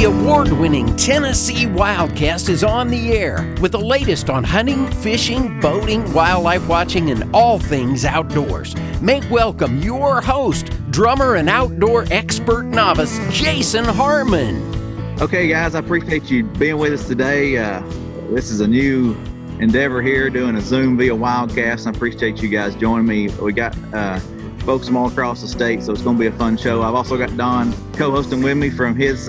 The award-winning Tennessee WildCast is on the air with the latest on hunting, fishing, boating, wildlife watching, and all things outdoors. Make welcome your host, drummer and outdoor expert novice, Jason Harmon. Okay, guys, I appreciate you being with us today. This is a new endeavor here, doing a Zoom via WildCast. I appreciate you guys joining me. We got folks from all across the state, so it's going to be a fun show. I've also got Don co-hosting with me from his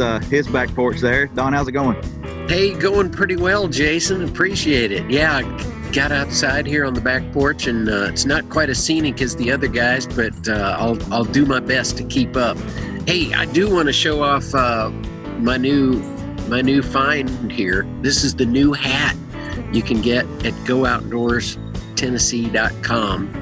back porch there. Don, how's it going? Hey, going pretty well, Jason. Appreciate it. Yeah, I got outside here on the back porch, and it's not quite as scenic as the other guys, but I'll do my best to keep up. Hey, I do want to show off my new find here. This is the new hat you can get at GoOutdoorsTennessee.com.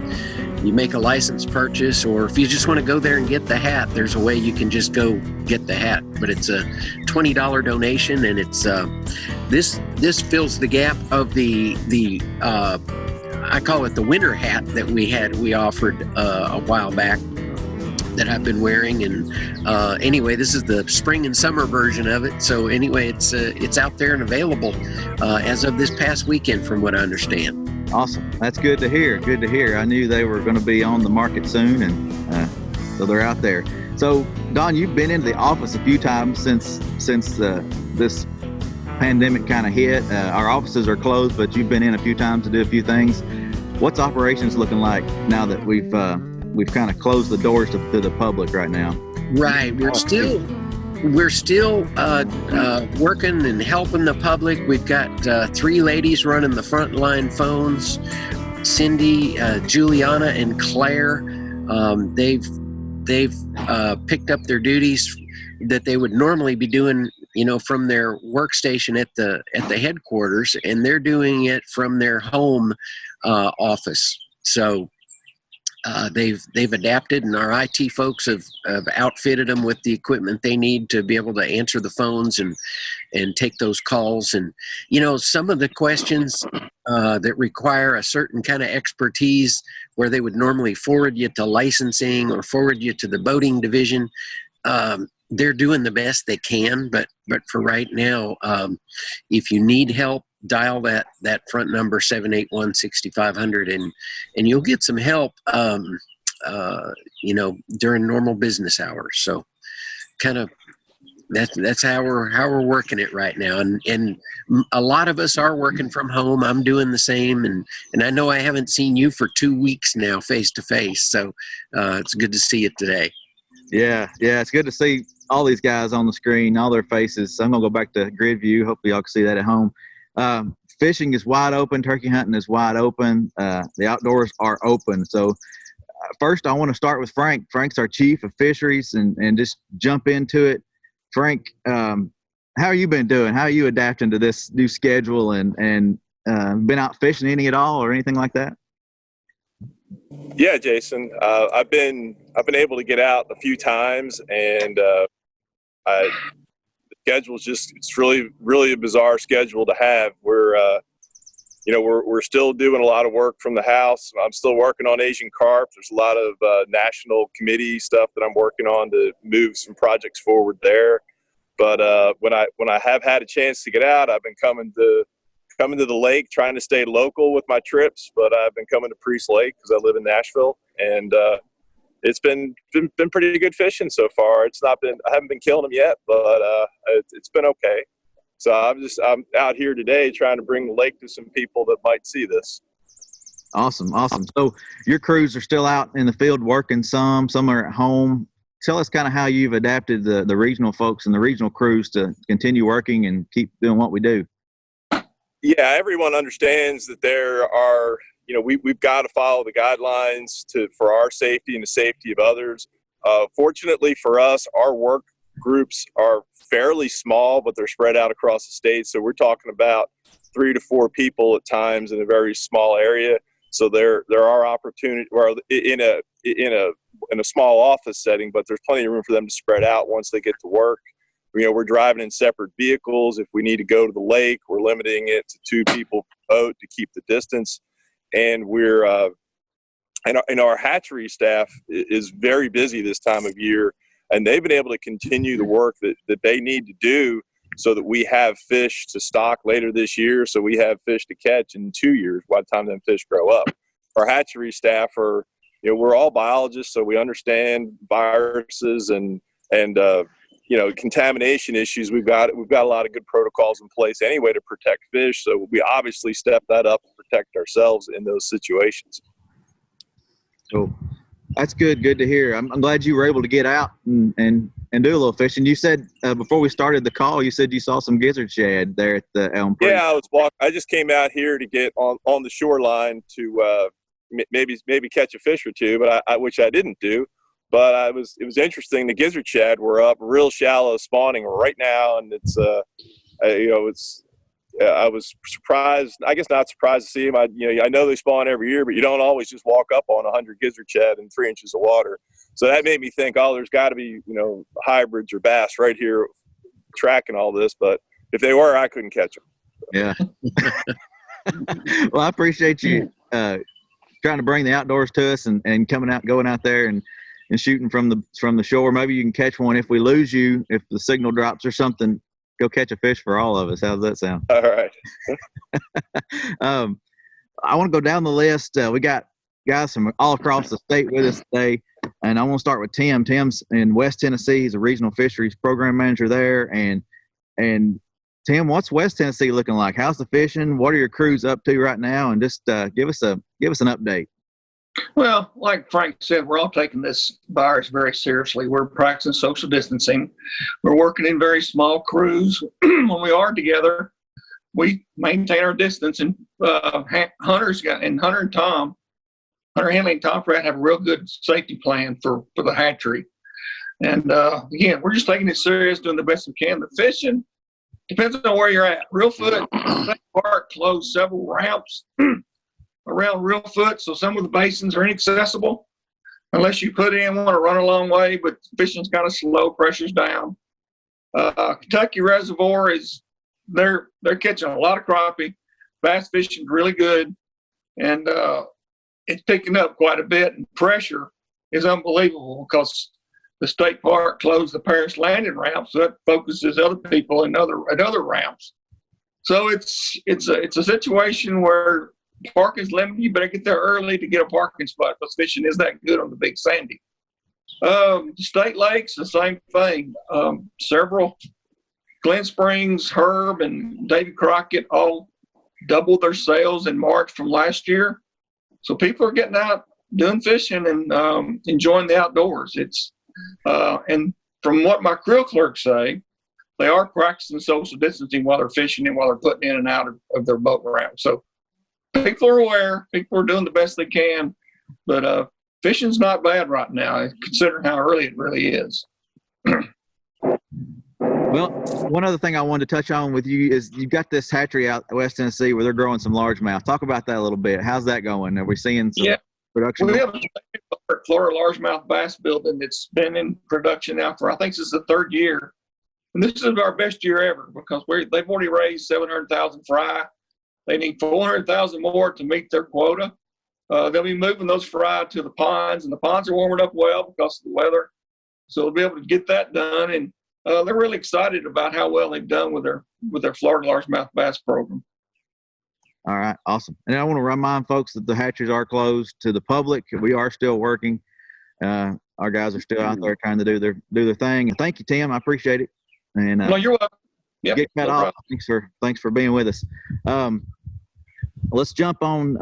You make a license purchase, or if you just want to go there and get the hat, there's a way you can just go get the hat. But it's a $20 donation, and it's this fills the gap of the I call it the winter hat that we offered a while back that I've been wearing. And anyway, this is the spring and summer version of it. So anyway, it's out there and available as of this past weekend, from what I understand. Awesome. That's good to hear. Good to hear. I knew they were going to be on the market soon, and so they're out there. So, Don, you've been into the office a few times since this pandemic kind of hit. Our offices are closed, but you've been in a few times to do a few things. What's operations looking like now that we've kind of closed the doors to the public right now? Right. We're still working and helping the public. We've got 3 ladies running the frontline phones, Cindy, Juliana, and Claire. They've picked up their duties that they would normally be doing, from their workstation at the headquarters, and they're doing it from their home office. So they've adapted, and our IT folks have outfitted them with the equipment they need to be able to answer the phones and take those calls. And some of the questions that require a certain kind of expertise, where they would normally forward you to licensing or forward you to the boating division, they're doing the best they can. But for right now, if you need help, dial that front number 781-6500, and you'll get some help during normal business hours. So kind of that's how we're working it right now, and a lot of us are working from home. I'm doing the same, and I know I haven't seen you for 2 weeks now face to face, so it's good to see you today. Yeah, it's good to see all these guys on the screen, all their faces. I'm gonna go back to grid view. Hopefully y'all can see that at home. Fishing is wide open. Turkey hunting is wide open. The outdoors are open. So first I want to start with Frank. Frank's our chief of fisheries, and just jump into it. Frank, how are you been doing? How are you adapting to this new schedule, and been out fishing any at all or anything like that? Yeah, Jason, I've been able to get out a few times, and the schedule's it's really a bizarre schedule to have. We're still doing a lot of work from the house. I'm still working on Asian carp. There's a lot of national committee stuff that I'm working on to move some projects forward there. But when I have had a chance to get out, I've been coming to the lake, trying to stay local with my trips. But I've been coming to Priest Lake because I live in Nashville, and it's been pretty good fishing so far. I haven't been killing them yet, but it's been okay. So I'm out here today trying to bring the lake to some people that might see this. Awesome. So your crews are still out in the field working, some are at home. Tell us kind of how you've adapted the regional folks and the regional crews to continue working and keep doing what we do. Yeah, everyone understands that there are, we've got to follow the guidelines for our safety and the safety of others. Fortunately for us, our work groups are fairly small, but they're spread out across the state. So we're talking about 3 to 4 people at times in a very small area. So there are opportunities in a small office setting, but there's plenty of room for them to spread out once they get to work. We're driving in separate vehicles. If we need to go to the lake, we're limiting it to 2 people per boat to keep the distance. And our hatchery staff is very busy this time of year. and they've been able to continue the work that they need to do so that we have fish to stock later this year, so we have fish to catch in 2 years by the time them fish grow up. Our hatchery staff are, we're all biologists, so we understand viruses and contamination issues. We've got a lot of good protocols in place anyway to protect fish, so we obviously step that up and protect ourselves in those situations. Cool. That's good. Good to hear. I'm glad you were able to get out and do a little fishing. You said before we started the call, you said you saw some gizzard shad there at the Elm Creek. Yeah, I just came out here to get on the shoreline to maybe catch a fish or two, but which I didn't do. But it was interesting. The gizzard shad were up real shallow, spawning right now, and I was surprised. I guess not surprised to see them. I know they spawn every year, but you don't always just walk up on 100 gizzard shad in 3 inches of water. So that made me think, there's got to be hybrids or bass right here tracking all this. But if they were, I couldn't catch them. Yeah. Well, I appreciate you trying to bring the outdoors to us and going out there and shooting from the shore. Maybe you can catch one if we lose you, if the signal drops or something. Go catch a fish for all of us. How does that sound? All right. I want to go down the list. We got guys from all across the state with us today, and I want to start with Tim. Tim's in West Tennessee. He's a regional fisheries program manager there. And Tim, what's West Tennessee looking like? How's the fishing? What are your crews up to right now? And just give us an update. Well, like Frank said, we're all taking this virus very seriously. We're practicing social distancing. We're working in very small crews. When we are together, we maintain our distance. And Hunter and Tom, Hunter Henley and Tom Pratt have a real good safety plan for the hatchery. And again, we're just taking it serious, doing the best we can. The fishing depends on where you're at. Reelfoot Park closed several ramps around Reelfoot, so some of the basins are inaccessible unless you want to run a long way, but fishing's kind of slow, pressure's down. Kentucky Reservoir they're catching a lot of crappie. Bass fishing's really good, and it's picking up quite a bit, and pressure is unbelievable because the state park closed the Paris landing ramp, so that focuses other people at other ramps. So it's a situation where park is limited. You better get there early to get a parking spot because fishing is that good on the Big Sandy. State lakes, the same thing. Several, Glen Springs, Herb, and David Crockett all doubled their sales in March from last year. So people are getting out doing fishing and enjoying the outdoors. And from what my creel clerks say, they are practicing social distancing while they're fishing and while they're putting in and out of their boat ramp. So people are aware. People are doing the best they can, but fishing's not bad right now, considering how early it really is. Well, one other thing I wanted to touch on with you is you've got this hatchery out in West Tennessee where they're growing some largemouth. Talk about that a little bit. How's that going? Are we seeing some production? We have a Florida largemouth bass building that's been in production now for, I think this is the third year. And this is our best year ever because they've already raised 700,000 fry. They need 400,000 more to meet their quota. They'll be moving those fry to the ponds, and the ponds are warming up well because of the weather. So they'll be able to get that done, and they're really excited about how well they've done with their Florida largemouth bass program. All right, awesome. And I want to remind folks that the hatcheries are closed to the public. We are still working. Our guys are still out there trying to do their thing. And thank you, Tim. I appreciate it. And well, you're welcome. Yep, get cut off. Thanks for being with us. Let's jump on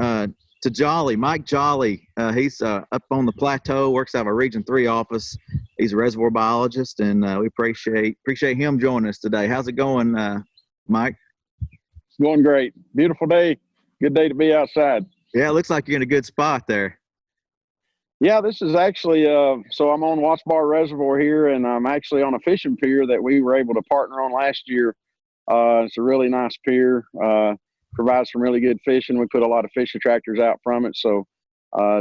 to Jolly. Mike Jolly. He's up on the plateau, works out of a Region 3 office. He's a reservoir biologist, and we appreciate him joining us today. How's it going, Mike? It's going great. Beautiful day. Good day to be outside. Yeah, it looks like you're in a good spot there. Yeah, this is actually so I'm on Watts Bar Reservoir here, and I'm actually on a fishing pier that we were able to partner on last year. It's a really nice pier. Provides some really good fishing. We put a lot of fish attractors out from it, so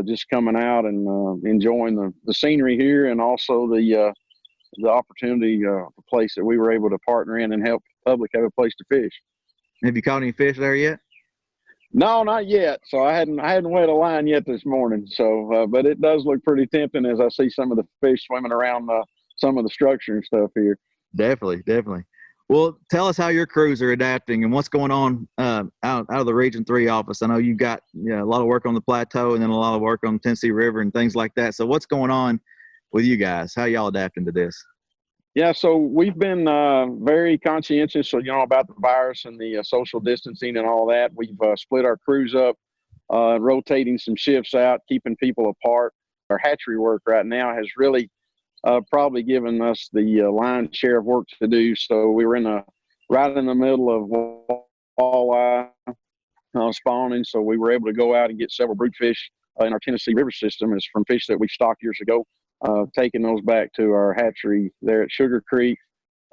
just coming out and enjoying the scenery here, and also the opportunity, the place that we were able to partner in and help the public have a place to fish. Have you caught any fish there yet? No, not yet. So I hadn't wet a line yet this morning. So, but it does look pretty tempting as I see some of the fish swimming around some of the structure and stuff here. Definitely. Well, tell us how your crews are adapting and what's going on out of the Region 3 office. I know you've got a lot of work on the plateau and then a lot of work on the Tennessee River and things like that. So what's going on with you guys? How y'all adapting to this? Yeah, so we've been very conscientious, about the virus and the social distancing and all that. We've split our crews up, rotating some shifts out, keeping people apart. Our hatchery work right now has really probably given us the lion's share of work to do. So we were right in the middle of walleye spawning, so we were able to go out and get several brood fish in our Tennessee River system. Is from fish that we stocked years ago. Taking those back to our hatchery there at Sugar Creek,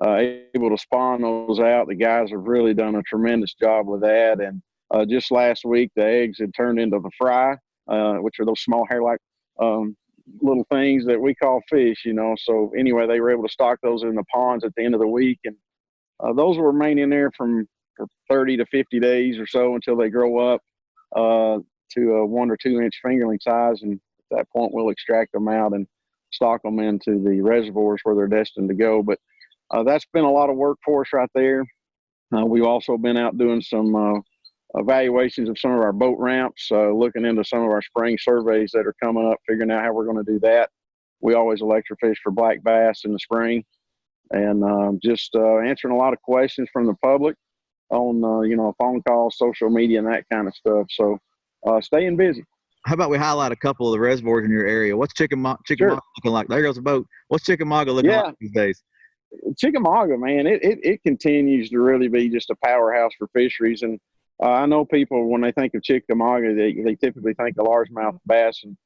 able to spawn those out. The guys have really done a tremendous job with that. And just last week, the eggs had turned into the fry, which are those small hair-like little things that we call fish, So anyway, they were able to stock those in the ponds at the end of the week. And those will remain in there for 30 to 50 days or so until they grow up to a 1 or 2 inch fingerling size. And at that point, we'll extract them out and stock them into the reservoirs where they're destined to go. But that's been a lot of work for us right there. We've also been out doing some evaluations of some of our boat ramps, looking into some of our spring surveys that are coming up, figuring out how we're going to do that. We always electrofish for black bass in the spring, and just answering a lot of questions from the public on phone calls, social media, and that kind of stuff. So staying busy. How about we highlight a couple of the reservoirs in your area? What's Chickamauga looking like? There goes a boat. What's Chickamauga looking like these days? Chickamauga, man, it continues to really be just a powerhouse for fisheries. And I know people, when they think of Chickamauga, they typically think of largemouth bass and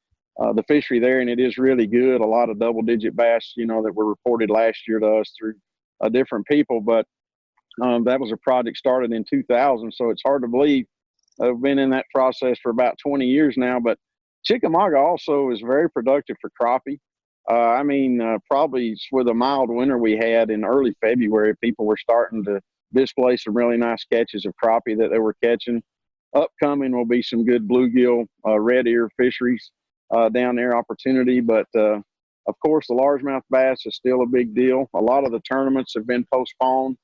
the fishery there, and it is really good. A lot of double-digit bass, that were reported last year to us through different people. But that was a project started in 2000, so it's hard to believe. I've been in that process for about 20 years now, but Chickamauga also is very productive for crappie. Probably with a mild winter we had in early February, people were starting to display some really nice catches of crappie that they were catching. Upcoming will be some good bluegill, red ear fisheries down there, opportunity. But, of course, the largemouth bass is still a big deal. A lot of the tournaments have been postponed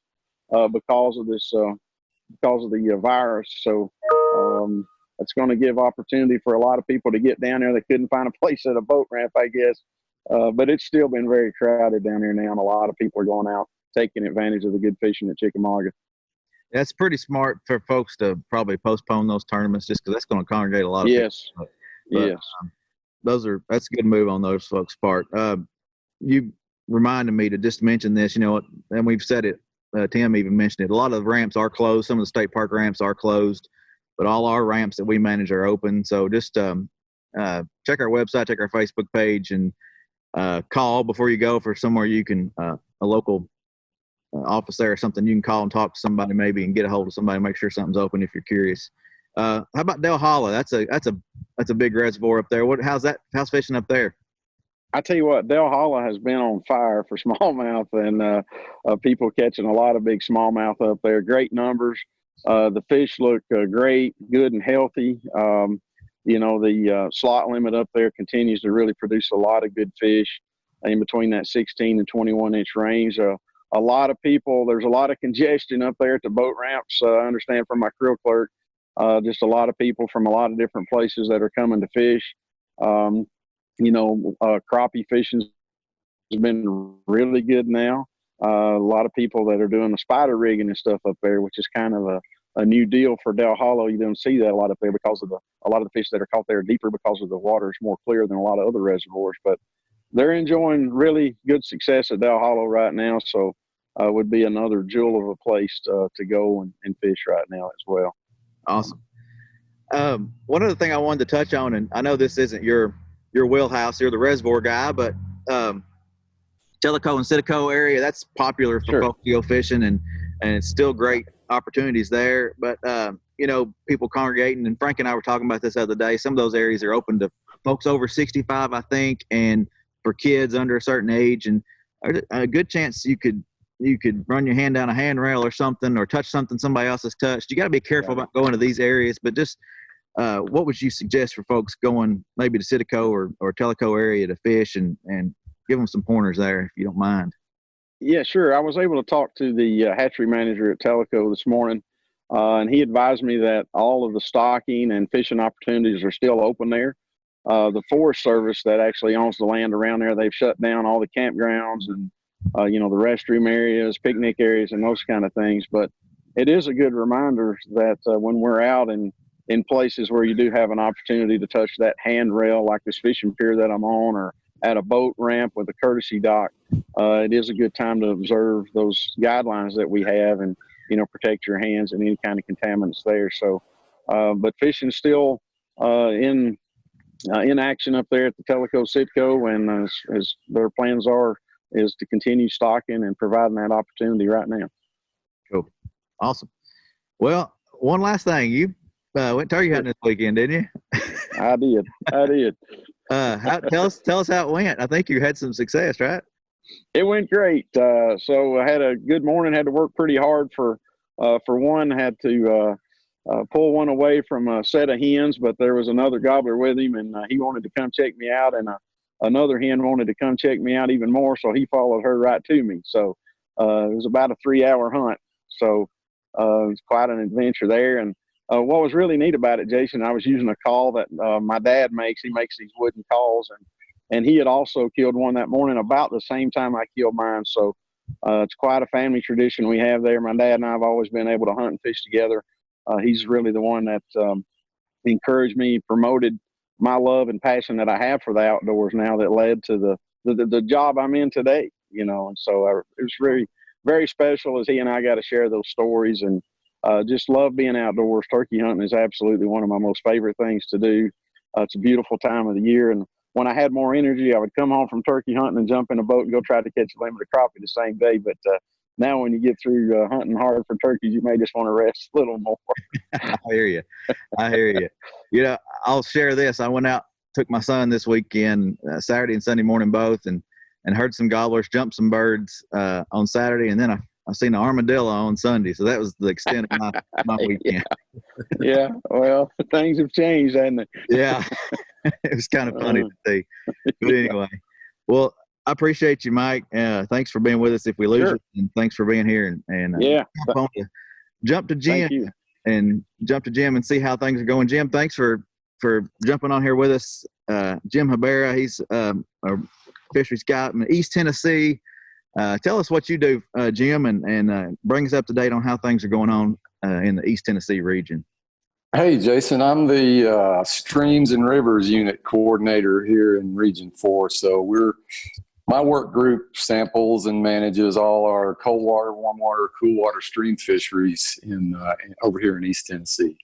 because of the virus. So it's going to give opportunity for a lot of people to get down there. They couldn't find a place at a boat ramp, I guess. But it's still been very crowded down there now, and a lot of people are going out, taking advantage of the good fishing at Chickamauga. That's pretty smart for folks to probably postpone those tournaments just because that's going to congregate a lot of people. Yes. That's a good move on those folks' part. You reminded me to just mention this, and we've said it. Tim even mentioned it. A lot of the ramps are closed. Some of the state park ramps are closed, but all our ramps that we manage are open. So just check our website, check our Facebook page, and call before you go for somewhere you can a local office there or something. You can call and talk to somebody maybe and get a hold of somebody, make sure something's open if you're curious. How about Del Hollow? That's a big reservoir up there. How's fishing up there? I tell you what, Del Hollow has been on fire for smallmouth, and people catching a lot of big smallmouth up there. Great numbers. The fish look great, good and healthy. The slot limit up there continues to really produce a lot of good fish in between that 16 and 21 inch range. A lot of people, there's a lot of congestion up there at the boat ramps. I understand from my creel clerk, just a lot of people from a lot of different places that are coming to fish. Crappie fishing has been really good now. A lot of people that are doing the spider rigging and stuff up there, which is kind of a new deal for Del Hollow. You don't see that a lot up there because of a lot of the fish that are caught there are deeper because of the water is more clear than a lot of other reservoirs. But they're enjoying really good success at Del Hollow right now. So would be another jewel of a place to go and fish right now as well. Awesome. One other thing I wanted to touch on, and I know this isn't your wheelhouse, you're the reservoir guy, but Tellico and Sitico area, that's popular for folks to go fishing, and it's still great opportunities there. But people congregating, and Frank and I were talking about this the other day. Some of those areas are open to folks over 65, I think, and for kids under a certain age, and a good chance you could run your hand down a handrail or something, or touch something somebody else has touched. You got to be careful about going to these areas. But just what would you suggest for folks going maybe to Sitico or Tellico area to fish, and give them some pointers there if you don't mind. Yeah, sure. I was able to talk to the hatchery manager at Tellico this morning, and he advised me that all of the stocking and fishing opportunities are still open there. The Forest Service that actually owns the land around there, they've shut down all the campgrounds and, the restroom areas, picnic areas, and those kind of things. But it is a good reminder that when we're out and in places where you do have an opportunity to touch that handrail, like this fishing pier that I'm on, or at a boat ramp with a courtesy dock, it is a good time to observe those guidelines that we have and, protect your hands and any kind of contaminants there. So, but fishing is still in action up there at the Tellico Sitco, and as their plans is to continue stocking and providing that opportunity right now. Cool. Awesome. Well, one last thing. You went turkey hunting this weekend, didn't you? I did. Tell us how it went. I think you had some success, right? It went great. So I had a good morning, had to work pretty hard for one, had to pull one away from a set of hens, but there was another gobbler with him, and he wanted to come check me out, and another hen wanted to come check me out even more, so he followed her right to me. So it was about a 3-hour hunt. So it was quite an adventure there. And what was really neat about it, Jason, I was using a call that my dad makes. He makes these wooden calls, and he had also killed one that morning about the same time I killed mine. So it's quite a family tradition we have there. My dad and I have always been able to hunt and fish together. He's really the one that encouraged me, promoted my love and passion that I have for the outdoors now, that led to the job I'm in today, and so it was very, very special as he and I got to share those stories, and just love being outdoors. Turkey hunting is absolutely one of my most favorite things to do. It's a beautiful time of the year, and when I had more energy, I would come home from turkey hunting and jump in a boat and go try to catch a limit of crappie the same day. But now when you get through hunting hard for turkeys, you may just want to rest a little more. I hear you. I'll share this. I went out, took my son this weekend, Saturday and Sunday morning both, and heard some gobblers, jumped some birds on Saturday, and then I seen an armadillo on Sunday. So that was the extent of my weekend. Yeah, well, things have changed, haven't they? Yeah, it was kind of funny to see. But anyway, well, I appreciate you, Mike. Thanks for being with us if we lose you, and thanks for being here. And jump to Jim and see how things are going. Jim, thanks for jumping on here with us. Jim Habera, he's a fisheries guy in East Tennessee. Tell us what you do, Jim, and bring us up to date on how things are going on in the East Tennessee region. Hey, Jason, I'm the Streams and Rivers Unit Coordinator here in Region 4. So my work group samples and manages all our cold water, warm water, cool water stream fisheries over here in East Tennessee.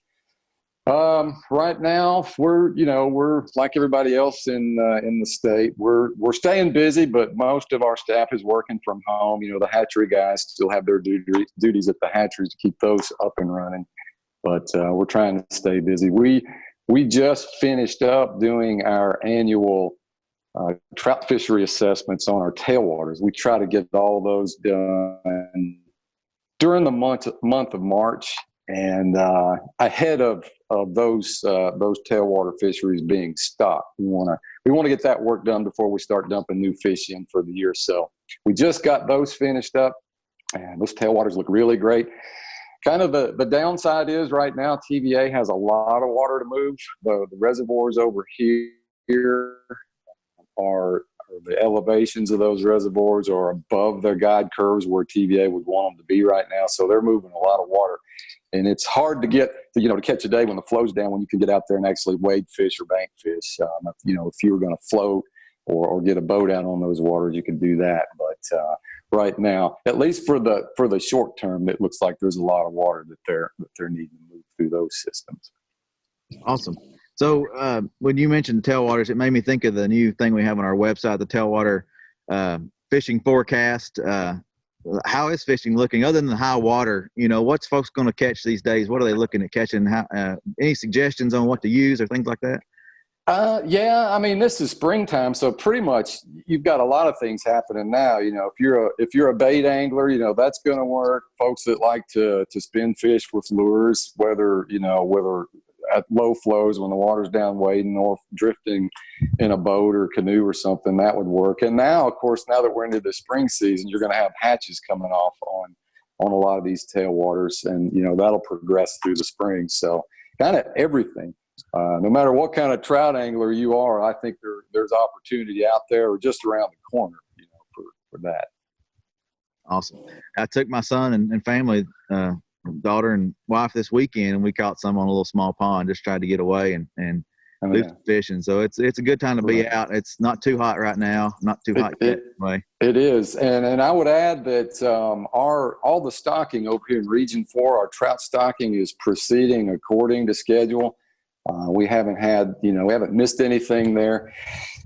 Right now, we're like everybody else in the state. We're staying busy, but most of our staff is working from home. The hatchery guys still have their duties at the hatcheries to keep those up and running. But we're trying to stay busy. We just finished up doing our annual trout fishery assessments on our tailwaters. We try to get all those done during the month of March, and ahead of those tailwater fisheries being stocked. We want to get that work done before we start dumping new fish in for the year. So we just got those finished up, and those tailwaters look really great. Kind of the downside is right now TVA has a lot of water to move. The reservoirs over here are the elevations of those reservoirs are above their guide curves where TVA would want them to be right now. So they're moving a lot of water, and it's hard to get to catch a day when the flow's down, when you can get out there and actually wade fish or bank fish. If you were going to float or get a boat out on those waters, you could do that. But right now, at least for the short term, it looks like there's a lot of water that they're needing to move through those systems. Awesome. So when you mentioned tailwaters, it made me think of the new thing we have on our website, the tailwater fishing forecast. How is fishing looking other than the high water? What's folks going to catch these days? What are they looking at catching? Any suggestions on what to use or things like that? This is springtime, so pretty much you've got a lot of things happening now. If you're a bait angler, that's going to work. Folks that like to spin fish with lures, whether at low flows when the water's down wading or drifting in a boat or canoe or something, that would work. And now, of course, now that we're into the spring season, you're going to have hatches coming off on a lot of these tailwaters, and that'll progress through the spring. So kind of everything. No matter what kind of trout angler you are, I think there's opportunity out there or just around the corner, for that. Awesome. I took my son and family, daughter and wife this weekend, and we caught some on a little small pond, just tried to get away and do some fishing. So it's a good time to be out. It's not too hot right now, not too hot yet. It is. And I would add that all the stocking over here in Region 4, our trout stocking is proceeding according to schedule. We haven't missed anything there.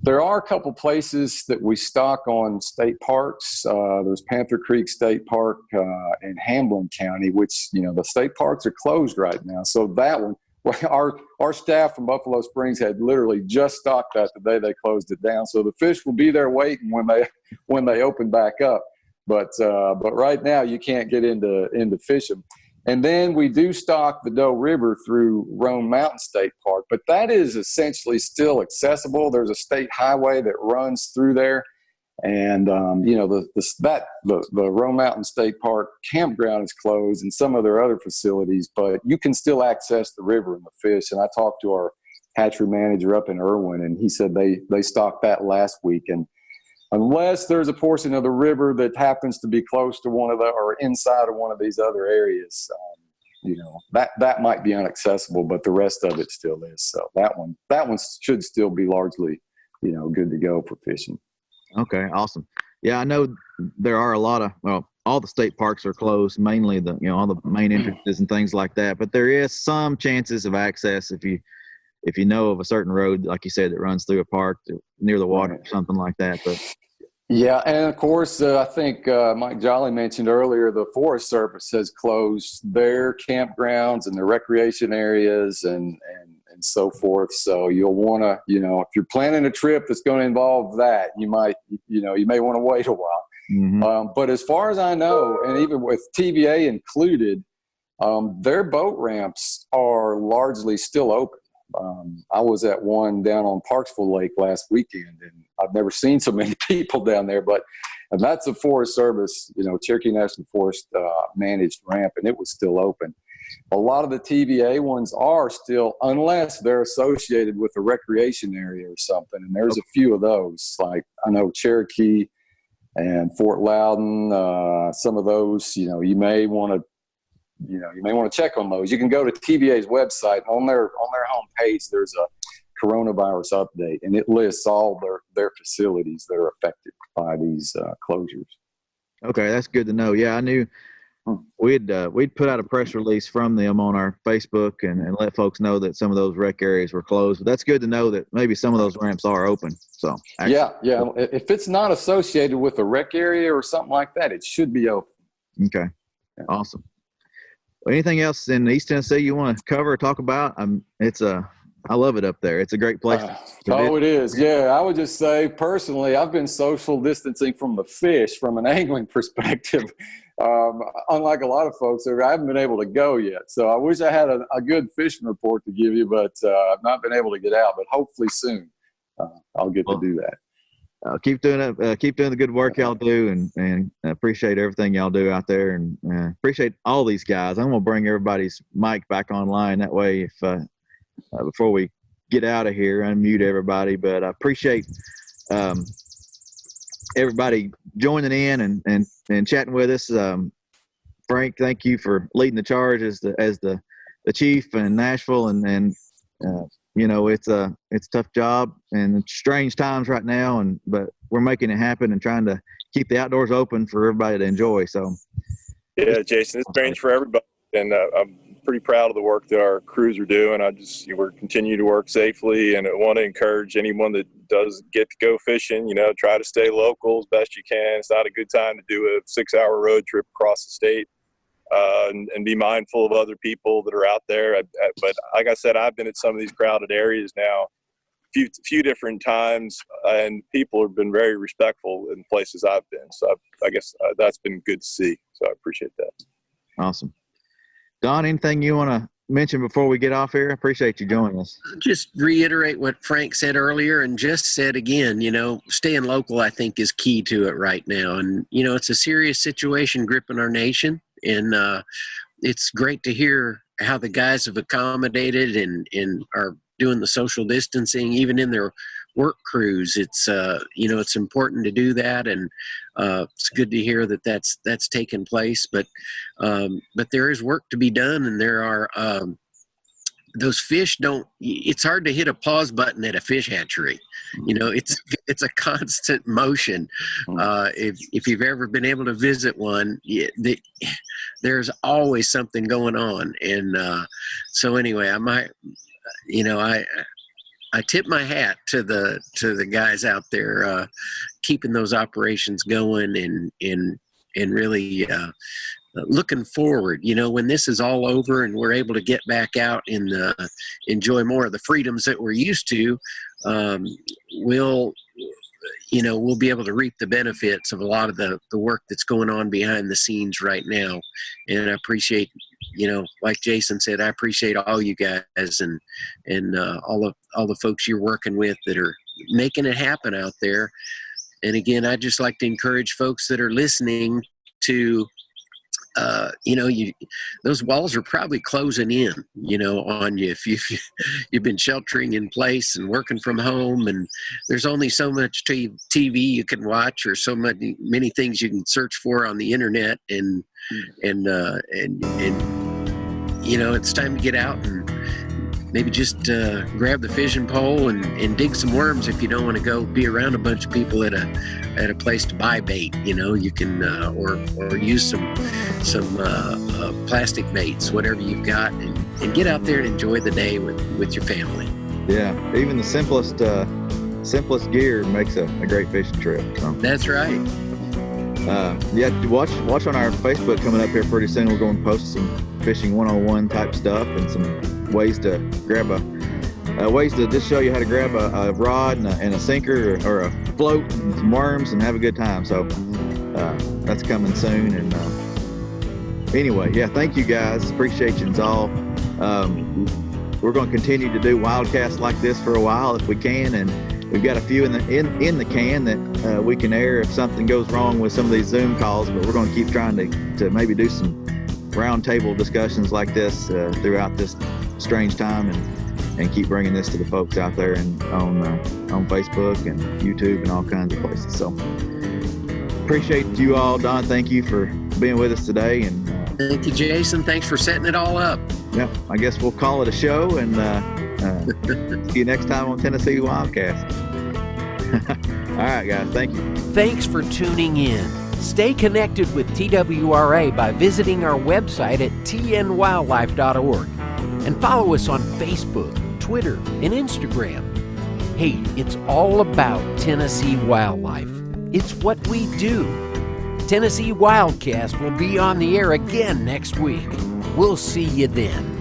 There are a couple places that we stock on state parks. There's Panther Creek State Park in Hamlin County, which, the state parks are closed right now. So that one, our staff from Buffalo Springs had literally just stocked that the day they closed it down. So the fish will be there waiting when they open back up. But right now you can't get into fishing. And then we do stock the Doe River through Roan Mountain State Park, but that is essentially still accessible. There's a state highway that runs through there, and the Roan Mountain State Park campground is closed, and some of their other facilities, but you can still access the river and the fish. And I talked to our hatchery manager up in Irwin, and he said they stocked that last week. And unless there's a portion of the river that happens to be close to or inside of one of these other areas, that might be inaccessible, but the rest of it still is. So that one should still be largely, good to go for fishing. Okay, awesome. Yeah, I know there are a lot of, all the state parks are closed, mainly all the main entrances and things like that, but there is some chances of access if you know of a certain road, like you said, that runs through a park near the water or something like that. But yeah, and of course, I think Mike Jolly mentioned earlier, the Forest Service has closed their campgrounds and their recreation areas and so forth. So you'll want to, if you're planning a trip that's going to involve that, you may want to wait a while. Mm-hmm. But as far as I know, and even with TVA included, their boat ramps are largely still open. I was at one down on Parksville Lake last weekend, and I've never seen so many people down there, and that's a Forest Service, Cherokee National Forest managed ramp, and it was still open. A lot of the TVA ones are still, unless they're associated with a recreation area or something, and there's a few of those, like I know Cherokee and Fort Loudon, some of those, you may want to check on those. You can go to TVA's website. On their homepage, there's a coronavirus update, and it lists all their facilities that are affected by these closures. Okay, that's good to know. Yeah, I knew we'd put out a press release from them on our Facebook and let folks know that some of those rec areas were closed. But that's good to know that maybe some of those ramps are open. So yeah. If it's not associated with a rec area or something like that, it should be open. Okay, awesome. Anything else in East Tennessee you want to cover or talk about? I love it up there. It's a great place. It is. Yeah, I would just say personally, I've been social distancing from the fish from an angling perspective. Unlike a lot of folks, I haven't been able to go yet. So I wish I had a good fishing report to give you, but I've not been able to get out. But hopefully soon I'll get to do that. Keep doing it. Keep doing the good work y'all do, and appreciate everything y'all do out there, and appreciate all these guys. I'm gonna bring everybody's mic back online. That way, if before we get out of here, unmute everybody. But I appreciate everybody joining in and chatting with us. Frank, thank you for leading the charge as the chief in Nashville, and it's a tough job and it's strange times right now, but we're making it happen and trying to keep the outdoors open for everybody to enjoy. So yeah, Jason, it's strange for everybody, and I'm pretty proud of the work that our crews are doing. We're continue to work safely, and I want to encourage anyone that does get to go fishing, try to stay local as best you can. It's not a good time to do a 6-hour road trip across the state. And be mindful of other people that are out there. But like I said, I've been at some of these crowded areas now a few different times, and people have been very respectful in places I've been. So I guess that's been good to see. So I appreciate that. Awesome. Don, anything you want to mention before we get off here? I appreciate you joining us. Just reiterate what Frank said earlier and just said again, staying local, I think, is key to it right now. And, it's a serious situation gripping our nation. And it's great to hear how the guys have accommodated and are doing the social distancing, even in their work crews. It's, it's important to do that. And it's good to hear that that's taken place. But there is work to be done, and there are, those fish it's hard to hit a pause button at a fish hatchery. It's a constant motion. If you've ever been able to visit one, there's always something going on. And so anyway, I tip my hat to the guys out there keeping those operations going and really looking forward. When this is all over and we're able to get back out and enjoy more of the freedoms that we're used to, we'll be able to reap the benefits of a lot of the work that's going on behind the scenes right now. And I appreciate, like Jason said, I appreciate all you guys and all the folks you're working with that are making it happen out there. And again, I'd just like to encourage folks that are listening to, those walls are probably closing in, on you. If you've been sheltering in place and working from home, and there's only so much TV you can watch, or so many things you can search for on the internet, and it's time to get out and maybe just grab the fishing pole and dig some worms if you don't want to go be around a bunch of people at a place to buy bait. You can or use some plastic baits, whatever you've got, and get out there and enjoy the day with your family. Yeah, even the simplest gear makes a great fishing trip. So. That's right. Watch on our Facebook coming up here pretty soon. We're going to post some fishing 101 type stuff and some ways to grab ways to just show you how to grab a rod and a sinker or a float and some worms and have a good time. So that's coming soon. And anyway, thank you guys. Appreciate you all. We're going to continue to do WildCasts like this for a while if we can, and we've got a few in the can that we can air if something goes wrong with some of these Zoom calls. But we're going to keep trying to maybe do some roundtable discussions like this throughout this strange time, and keep bringing this to the folks out there and on Facebook and YouTube and all kinds of places. So appreciate you all. Don, thank you for being with us today. And thank you, Jason. Thanks for setting it all up. Yeah, I guess we'll call it a show, and see you next time on Tennessee WildCast. All right, guys. Thank you. Thanks for tuning in. Stay connected with TWRA by visiting our website at tnwildlife.org and follow us on Facebook, Twitter, and Instagram. Hey, it's all about Tennessee wildlife. It's what we do. Tennessee WildCast will be on the air again next week. We'll see you then.